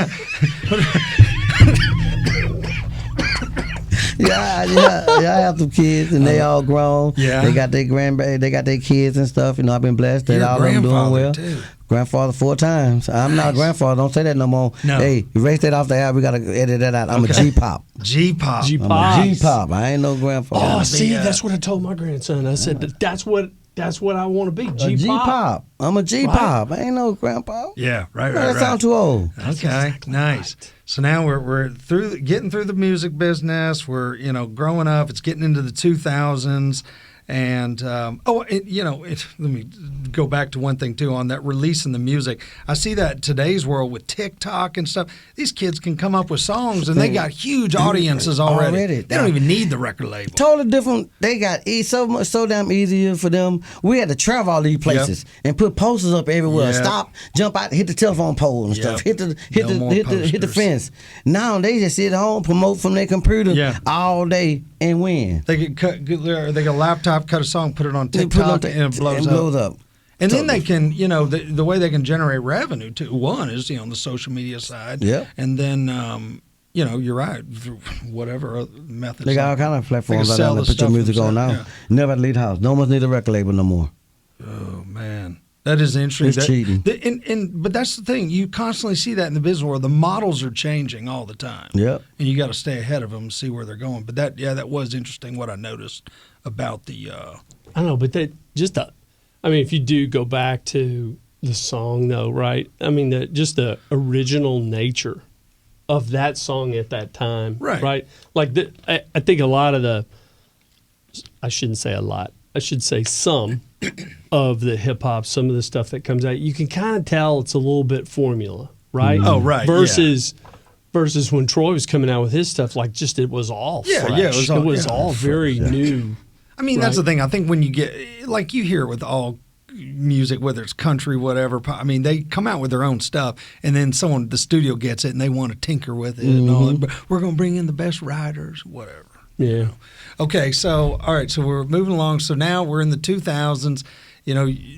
I have some kids and they all grown. Yeah. They got their grandbaby, they got their kids and stuff. I've been blessed that You're a all of them doing grandfather, well. too. Grandfather 4 times. I'm not a grandfather. Don't say that no more. No. Hey, erase that off the app. We gotta edit that out. I'm a G-pop. G-pop. G-pop. I'm a G-pop. I ain't no grandfather. Oh, be, see, that's what I told my grandson. I said that's what I want to be. A G-pop. G-pop. I'm a G-pop. I ain't no grandpa. Yeah, right. That sound too old. Okay, nice. So now we're getting through the music business. We're growing up. It's getting into the 2000s, and let me go back to one thing too on that releasing the music. I see that in today's world with TikTok and stuff. These kids can come up with songs and they got huge audiences already. They don't even need the record label. Totally different. They got so damn easier for them. We had to travel all these places and put posters up everywhere. Yep. Stop, jump out, hit the telephone pole and Yep. stuff. Hit No more the posters. fence. Now they just sit home, promote from their computer all day and win. They could they got a laptop, cut a song, put it on They put it on TikTok, and it blows up. And then they can, the way they can generate revenue too. One is, the social media side. Yep. And then, you're right, through whatever other methods. They got all kind of platforms can out sell there the to put your stuff music on now. themselves, Never at lead house. No one need a record label no more. Oh, man. That is interesting. It's cheating. But that's the thing. You constantly see that in the business world. The models are changing all the time. Yep. And you got to stay ahead of them and see where they're going. But that was interesting what I noticed about the I know, but if you do go back to the song, though, right? I mean, just the original nature of that song at that time, Right? Like, I think a lot of I shouldn't say a lot. I should say some of the hip hop, some of the stuff that comes out, you can kind of tell it's a little bit formula, right? Oh, right, Versus when Troy was coming out with his stuff, like it was all fresh. it was all very new. I mean, that's the thing. I think when you get, like you hear it with all music, whether it's country, whatever, I mean, they come out with their own stuff, and then the studio gets it, and they want to tinker with it and all that. But we're going to bring in the best writers, whatever. Yeah. Okay, so, all right, so we're moving along. So now we're in the 2000s,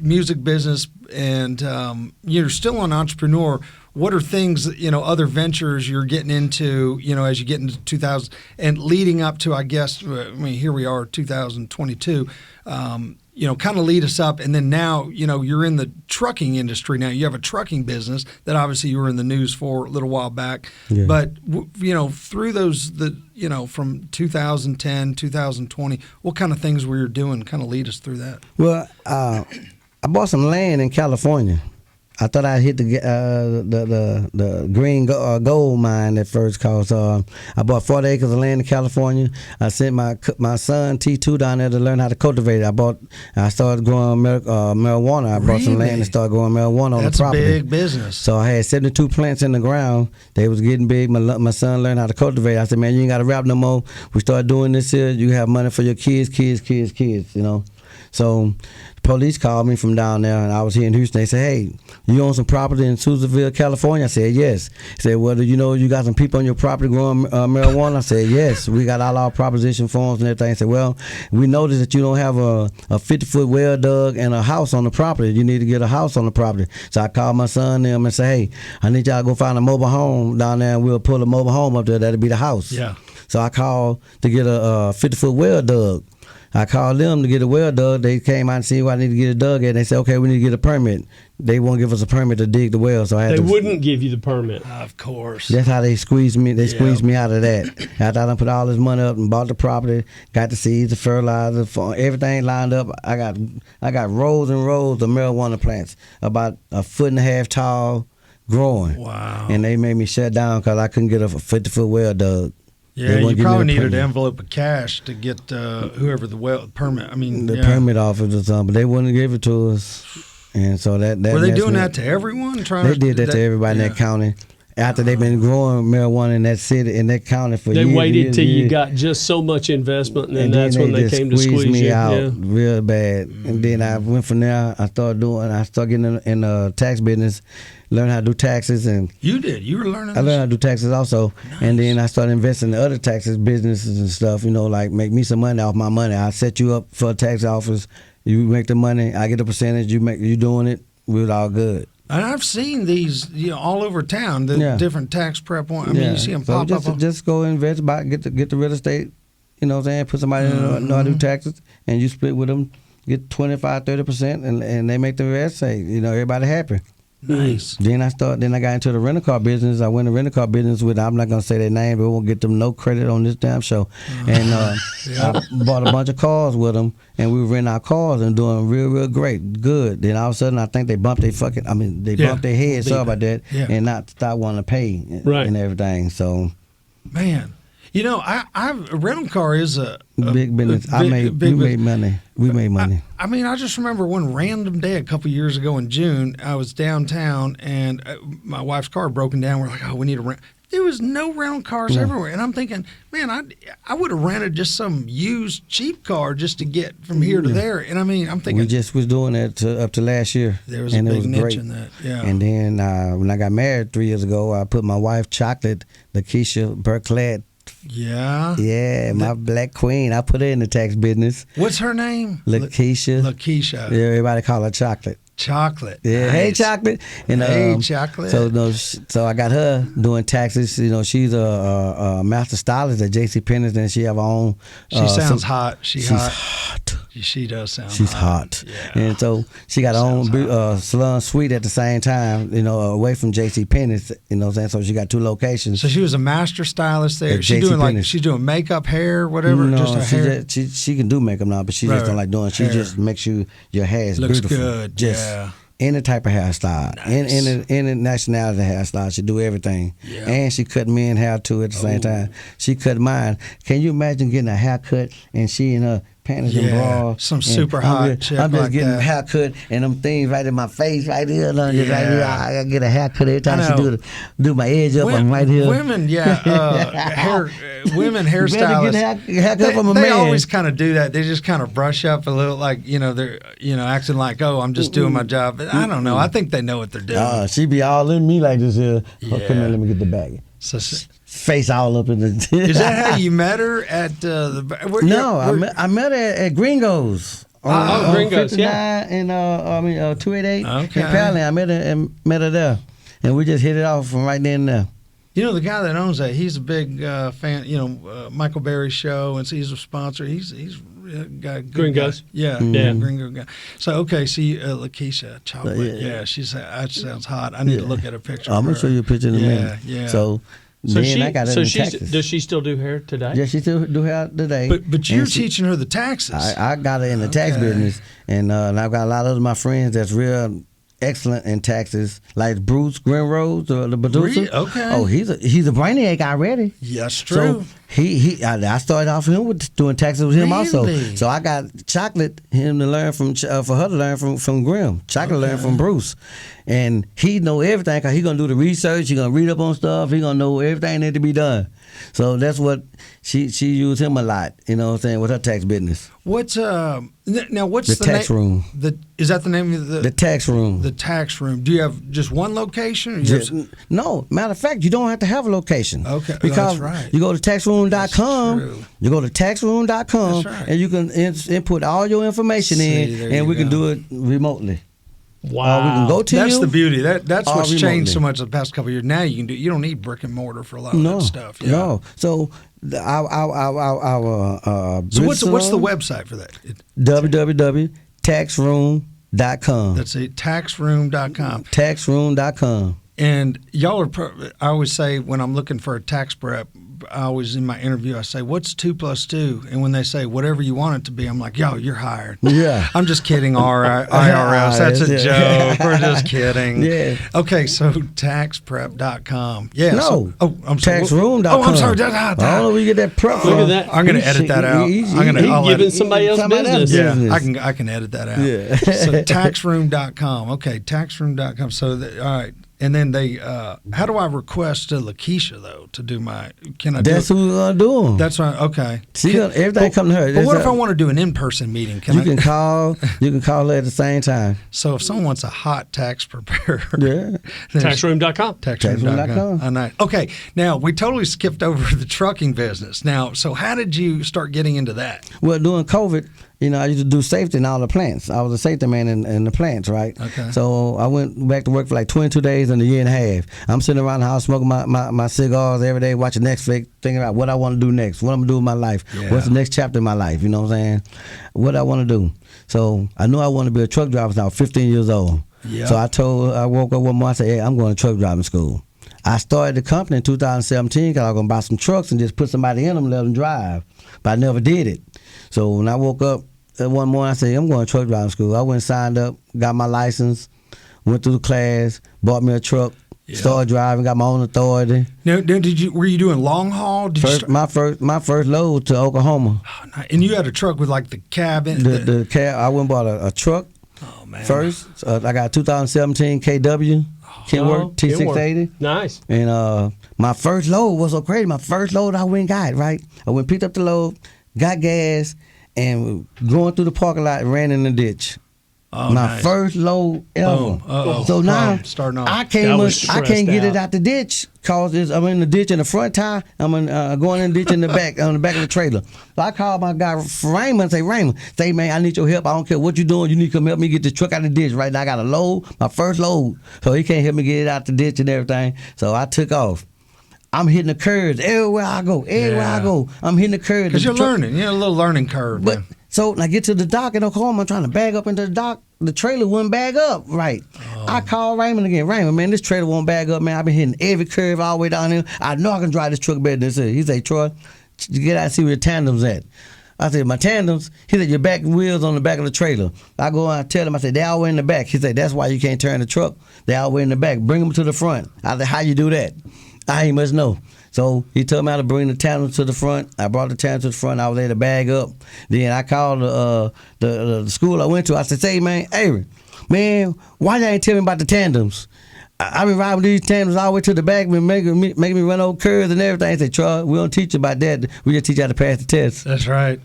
music business, and you're still an entrepreneur. What are things, other ventures you're getting into, as you get into 2000 and leading up to, I guess, here we are, 2022. kind of lead us up. And then now, you're in the trucking industry now. You have a trucking business that obviously you were in the news for a little while back. Yeah. But, through those, from 2010, 2020, what kind of things were you doing? Kind of lead us through that. Well, I bought some land in California. I thought I'd hit the green gold mine at first, cause I bought 40 acres of land in California. I sent my son T2 down there to learn how to cultivate it. I started growing marijuana. I bought some land and started growing marijuana on the property. That's a big business. So I had 72 plants in the ground. They was getting big. My son learned how to cultivate. I said, man, you ain't got to rap no more. We started doing this here. You have money for your kids. So police called me from down there, and I was here in Houston. They said, hey, you own some property in Susanville, California? I said, yes. They said, well, you got some people on your property growing marijuana? I said, yes. We got all our proposition forms and everything. I said, well, we noticed that you don't have a 50-foot well dug and a house on the property. You need to get a house on the property. So I called my son and them and said, hey, I need y'all to go find a mobile home down there, and we'll pull a mobile home up there. That'll be the house. Yeah. So I called to get a 50-foot well dug. I called them to get a well dug. They came out and see where I need to get it dug at. And they said, okay, we need to get a permit. They won't give us a permit to dig the well, so I had They wouldn't give you the permit. Of course. That's how they squeezed me. They squeezed me out of that. After I done put all this money up and bought the property, got the seeds, the fertilizer, everything lined up. I got rows and rows of marijuana plants, about 1.5 foot tall, growing. Wow. And they made me shut down because I couldn't get a 50-foot well dug. Yeah, you probably needed an envelope of cash to get whoever the permit. I mean, the permit office or something, but they wouldn't give it to us. And so that were they doing that to everyone? They did that to everybody in that county. After they've been growing marijuana in that city, in that county for years. They waited till years. You got just so much investment, and then that's when they came to squeeze me you. out real bad. And then I went from there. I started getting in the tax business, learned how to do taxes. And you did. You were learning. I learned how to do taxes also. Nice. And then I started investing in other taxes businesses and stuff. Like make me some money off my money. I set you up for a tax office. You make the money. I get a percentage. You doing it. We're all good. And I've seen these, all over town. The different tax prep ones. I mean, you see them pop up. Just go invest, get the real estate. You know what I'm saying? Put somebody in know how to do taxes, and you split with them. Get 25-30%, and they make the rest. Say, everybody happy. Nice. Then I got into the rental car business. I went to rental car business with, I'm not gonna say their name, but we won't get them no credit on this damn show. And I bought a bunch of cars with them, and we were renting our cars and doing real, real great, good. Then all of a sudden, I think they bumped their bumped their heads. Sorry about that, and not stop wanting to pay and everything. So, man. A rental car is a big business. We made money. We made money. I mean, I just remember one random day a couple years ago in June, I was downtown and my wife's car broken down. We're like, oh, we need a rent. There was no rental cars everywhere. And I'm thinking, man, I would have rented just some used cheap car just to get from here to there. And I mean, I'm thinking. We just was doing that up to last year. There was a big niche in that. Yeah. And then when I got married 3 years ago, I put my wife, Chocolate, Lakeisha Burklet. Yeah, my black queen. I put her in the tax business. What's her name? Lakeisha. Lakeisha. Yeah, everybody call her Chocolate. Chocolate. Yeah, nice. Hey Chocolate. And, hey Chocolate. So I got her doing taxes. She's a master stylist at JCPenney's, and she have her own. She sounds hot. She's hot. She does sound. She's hot. Yeah. And so she got her own salon suite at the same time. Away from JCPenney's. You know what I'm saying? So she got 2 locations. So she was a master stylist there. She's doing makeup, hair, whatever. No, just her hair. She can do makeup now, but she just don't like doing. She just makes sure your hair is looks beautiful. Good. Just any type of hairstyle, nice. any nationality hairstyle, she do everything. Yeah. And she cut men hair too at the same time. She cut mine. Can you imagine getting a haircut and she in her panties and bra? Some super hot chick I'm just like getting that. a haircut and them things right in my face right here. Right here. I gotta get a haircut every time she do my edge up. I'm right here. Women, women hairstylists. Haircut from a man. They always kind of do that. They just kind of brush up a little, like they're acting like, oh, I'm just doing my job. But I don't know. I think they know what they're doing. She be all in me like this here. Yeah. Oh, come here, let me get the bag. Face all up in the. Is that how you met her at I met her at Gringos. Gringos, 59 and 288. Okay. In Pally, I met her there, and we just hit it off from right then and there. You know, the guy that owns that, he's a big fan. You know, Michael Berry's show, and so he's a sponsor. He's got a good Gringos. guy. Yeah, Gringo guy. So okay, see, Lakeisha chocolate. Yeah, that sounds hot. I need to look at a picture. I'm gonna show you a picture in a minute. Yeah. So then I got it in Texas. Does she still do hair today? Yeah, she still do hair today. But you're teaching her the taxes. I got her in the tax business, and I've got a lot of my friends that's real excellent in taxes, like Bruce Grinrose, the producer. Really? Okay. Oh, he's a brainiac already. Yes, true. So I started off with him with doing taxes with him also. Really? So I got Chocolate him to learn from for her to learn from Grim. Chocolate learn from Bruce, and he know everything because he gonna do the research. He gonna read up on stuff. He gonna know everything that to be done. So that's what she used him a lot. You know what I'm saying, with her tax business. What's what's the tax room? Is that the name of the tax room? The tax room. Do you have just one location? Or no. Matter of fact, you don't have to have a location. Okay, because that's right. You go to taxroom.com. You go to taxroom.com, right. and you can input all your information and we can do it remotely. Wow, we can go to That's you. the beauty. That's what's remotely. changed so much the past couple of years. Now you can do. You don't need brick and mortar for a lot of that stuff. Yeah. No. So our So what's the website for that? www.taxroom.com. That's it. Taxroom.com. Taxroom.com. And y'all are. I always say when I'm looking for a tax prep, I always in my interview I say, "What's 2 + 2?" And when they say whatever you want it to be, I'm like, "Yo, you're hired." Yeah. I'm just kidding. IRS. That's a joke. We're just kidding. Yeah. Okay, so taxprep.com. Yeah. No. I'm sorry. Taxroom.com. Oh, I'm sorry. I don't know where you get that prep from. Look at that. I'm going to edit that out. He's giving somebody else business. Yeah, I can edit that out. Yeah. So taxroom.com. Okay, taxroom.com. So all right. And then they, how do I request to Lakeisha though to do my? Can I? That's who we're gonna do them. That's right. Okay. See, everything come to her. But what if I want to do an in-person meeting? You can call her at the same time. So if someone wants a hot tax preparer, Taxroom.com. Taxroom.com. Okay. Now we totally skipped over the trucking business. Now, so how did you start getting into that? Well, during COVID, I used to do safety in all the plants. I was a safety man in the plants, right? Okay. So I went back to work for like 22 days and a year and a half. I'm sitting around the house smoking my cigars every day, watching Netflix, thinking about what I want to do next, what I'm going to do with my life, what's the next chapter in my life, you know what I'm saying? What I want to do. So I knew I wanted to be a truck driver since I was 15 years old. Yep. So I woke up one morning and said, hey, I'm going to truck driving school. I started the company in 2017 because I was going to buy some trucks and just put somebody in them and let them drive. But I never did it. So when I woke up one morning, I said, I'm going to truck driving school. I went and signed up, got my license, went through the class, bought me a truck, started driving, got my own authority. Now, were you doing long haul? My first load to Oklahoma. Oh, nice. And you had a truck with like the cab in the cab. I went and bought a truck. Oh man! First, I got a 2017 KW Kenworth T680. Nice. And my first load was so crazy. My first load, I went and got, right? I went and picked up the load, got gas, and going through the parking lot, ran in the ditch. Oh, my first load ever. So now starting off. I can't get it out the ditch because I'm in the ditch in the front tire. I'm going in the ditch in the back on the back of the trailer. So I called my guy Raymond and say, Raymond, man, I need your help. I don't care what you're doing. You need to come help me get the truck out of the ditch right now. I got a load, my first load. So he can't help me get it out the ditch and everything. So I took off. I'm hitting the curves everywhere I go. I'm hitting the curves. Because you're learning. You're a little learning curve. But so when I get to the dock in Oklahoma, I'm trying to bag up into the dock. The trailer wouldn't bag up right. I called Raymond again. Raymond, man, this trailer won't bag up, man. I've been hitting every curve all the way down here. I know I can drive this truck better than this. He said, Troy, get out and see where your tandem's at. I said, my tandems? He said, your back wheels on the back of the trailer. I go and I tell him, I said, they all the way in the back. He said, that's why you can't turn the truck. They all the way in the back. Bring them to the front. I said, how you do that? I ain't must know. So he told me how to bring the tandem to the front. I brought the tandem to the front. I was there to bag up. Then I called the school I went to. I said, say, man, Aaron, man, why you ain't tell me about the tandems? I've been riding with these tandems all the way to the back, making me run over curves and everything. I said, Troy, we don't teach you about that. We just teach you how to pass the test. That's right.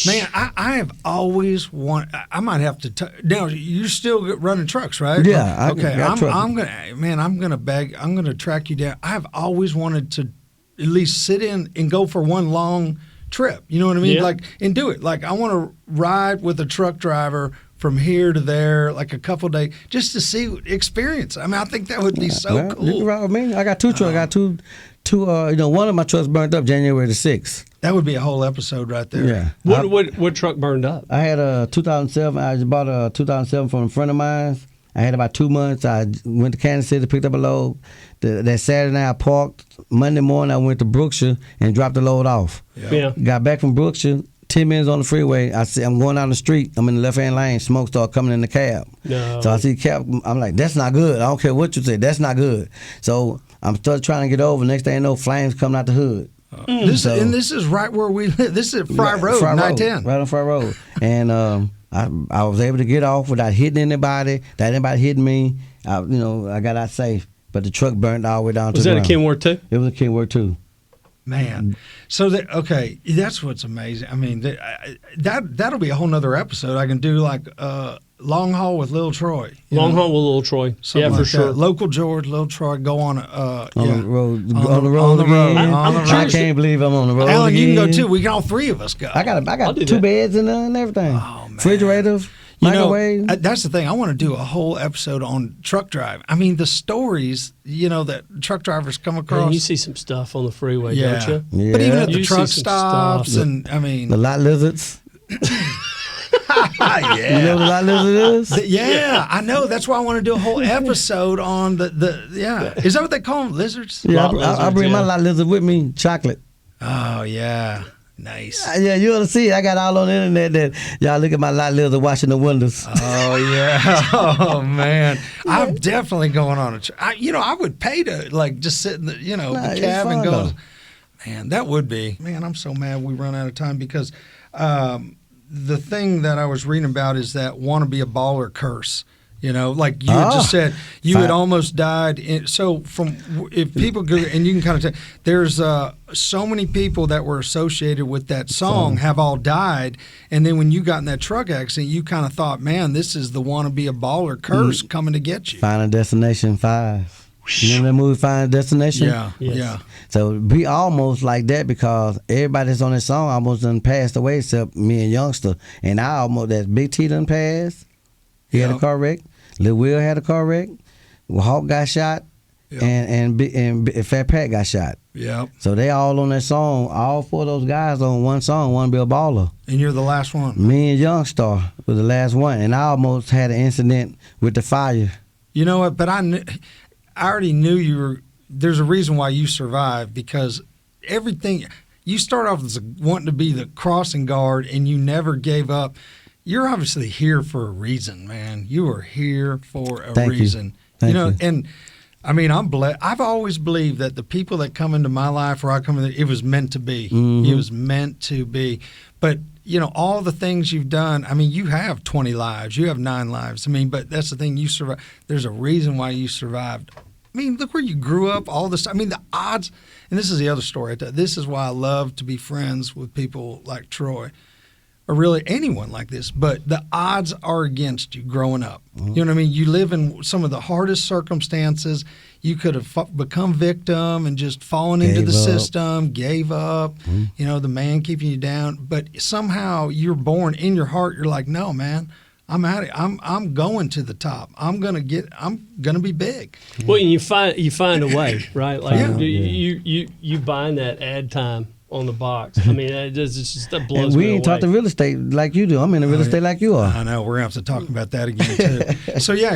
Man, I have always wanted. I might have to. Now you're still running trucks, right? Yeah. Okay. I'm gonna track you down. I have always wanted to at least sit in and go for one long trip. You know what I mean? Yeah. And do it. Like I want to ride with a truck driver from here to there, like a couple days, just to experience. I mean, I think that would be so cool. You can ride with me. I got two trucks. I got two. One of my trucks burned up January the 6th. That would be a whole episode right there. Yeah. What truck burned up? I had a 2007. I just bought a 2007 from a friend of mine. I had about 2 months. I went to Kansas City, picked up a load. That Saturday night I parked. Monday morning I went to Brookshire and dropped the load off. Yeah. Got back from Brookshire. 10 minutes on the freeway, I see I'm going down the street. I'm in the left-hand lane. Smoke started coming in the cab. No. So I see cab. I'm like, that's not good. I don't care what you say. That's not good. So I'm still trying to get over. Next thing I know, flames coming out the hood. This is right where we live. This is Fry Road, 910. Right on Fry Road. And I was able to get off without hitting anybody. Without anybody hitting me. I got out safe. But the truck burned all the way down to the ground. Was that a Kenworth too? It was a Kenworth too. Man, so that's what's amazing. I mean, that'll be a whole nother episode. I can do like long haul with Lil'Troy. Long haul with Lil'Troy. Yeah, for sure. Local George, Lil'Troy, go on the road. On the road again. I can't believe I'm on the road. Alan, again. you can go too. We can all three of us go. I got 2 beds in there and everything. Oh man, refrigerators. Microwave. That's the thing. I want to do a whole episode on truck drive. I mean, the stories, that truck drivers come across. Man, you see some stuff on the freeway, don't you? Yeah. But even at the You truck see some stops, stuff. and I mean, the lot lizards. yeah. You know what a lot lizard is? Yeah, I know. That's why I want to do a whole episode on the. Is that what they call them? Lizards? Yeah, Lot I bring my lizards, lot lizard with me. Chocolate. Oh yeah, nice. Yeah, you ought to see it. I got all on the internet that y'all look at my lot lizard washing the windows. Oh yeah. Oh man, I'm definitely going on a trip. I would pay to just sit in the the cab and go. Though. Man, that would be. Man, I'm so mad we run out of time because the thing that I was reading about is that want to be a baller curse. Like you had just said, you had almost died. So if people go, and you can kind of tell, there's so many people that were associated with that song have all died. And then when you got in that truck accident, you kind of thought, man, this is the want to be a baller curse coming to get you. Final Destination 5. You remember that movie Final Destination? Yeah, Yes. yeah. So be almost like that because everybody that's on that song almost done passed away except me and Youngster. And that Big T done passed. He had a car wreck. Lil Will had a car wreck. Hawk got shot. Yep. And Fat Pat got shot. Yep. So they all on that song. All 4 of those guys on one song, Want to Be a Baller. And you're the last one. Me and Youngstar was the last one. And I almost had an incident with the fire. You know what? But I already knew you were. There's a reason why you survived because everything. You start off as wanting to be the crossing guard, and you never gave up. You're obviously here for a reason, man. You are here for a reason. Thank you. And I mean, I'm blessed. I've always believed that the people that come into my life, or I come in, it was meant to be. Mm-hmm. It was meant to be. But all the things you've done. I mean, you have 20 lives. You have 9 lives. I mean, but that's the thing. You survived. There's a reason why you survived. I mean, look where you grew up. All this. I mean, the odds. And this is the other story. This is why I love to be friends with people like Troy. Or really anyone like this, but the odds are against you growing up. Mm-hmm. You know what I mean? You live in some of the hardest circumstances. You could have become victim and just fallen into the system, gave up, the man keeping you down. But somehow you're born in your heart, you're like, no, man, I'm out of it. I'm going to the top. I'm gonna be big. Well, you find a way, right? Like you buying that ad time on the box. I mean, that blows me away. And we ain't talked to real estate like you do. I'm in the real estate like you are. I know. We're going to have to talk about that again, too. So you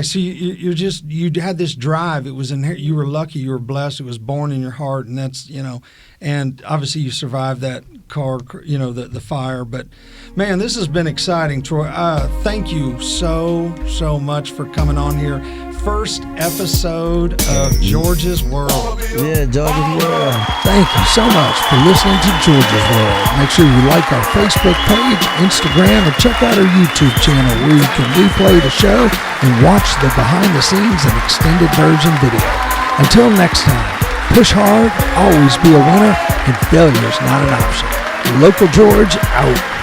had this drive. It was inherent. You were lucky. You were blessed. It was born in your heart. And that's, and obviously you survived that car, the fire. But, man, this has been exciting, Troy. Thank you so much for coming on here. First episode of George's World. Yeah, George's World. Thank you so much for listening to George's World. Make sure you like our Facebook page, Instagram, and check out our YouTube channel where you can replay the show and watch the behind the scenes and extended version video. Until next time, push hard, always be a winner, and failure is not an option. Local George out.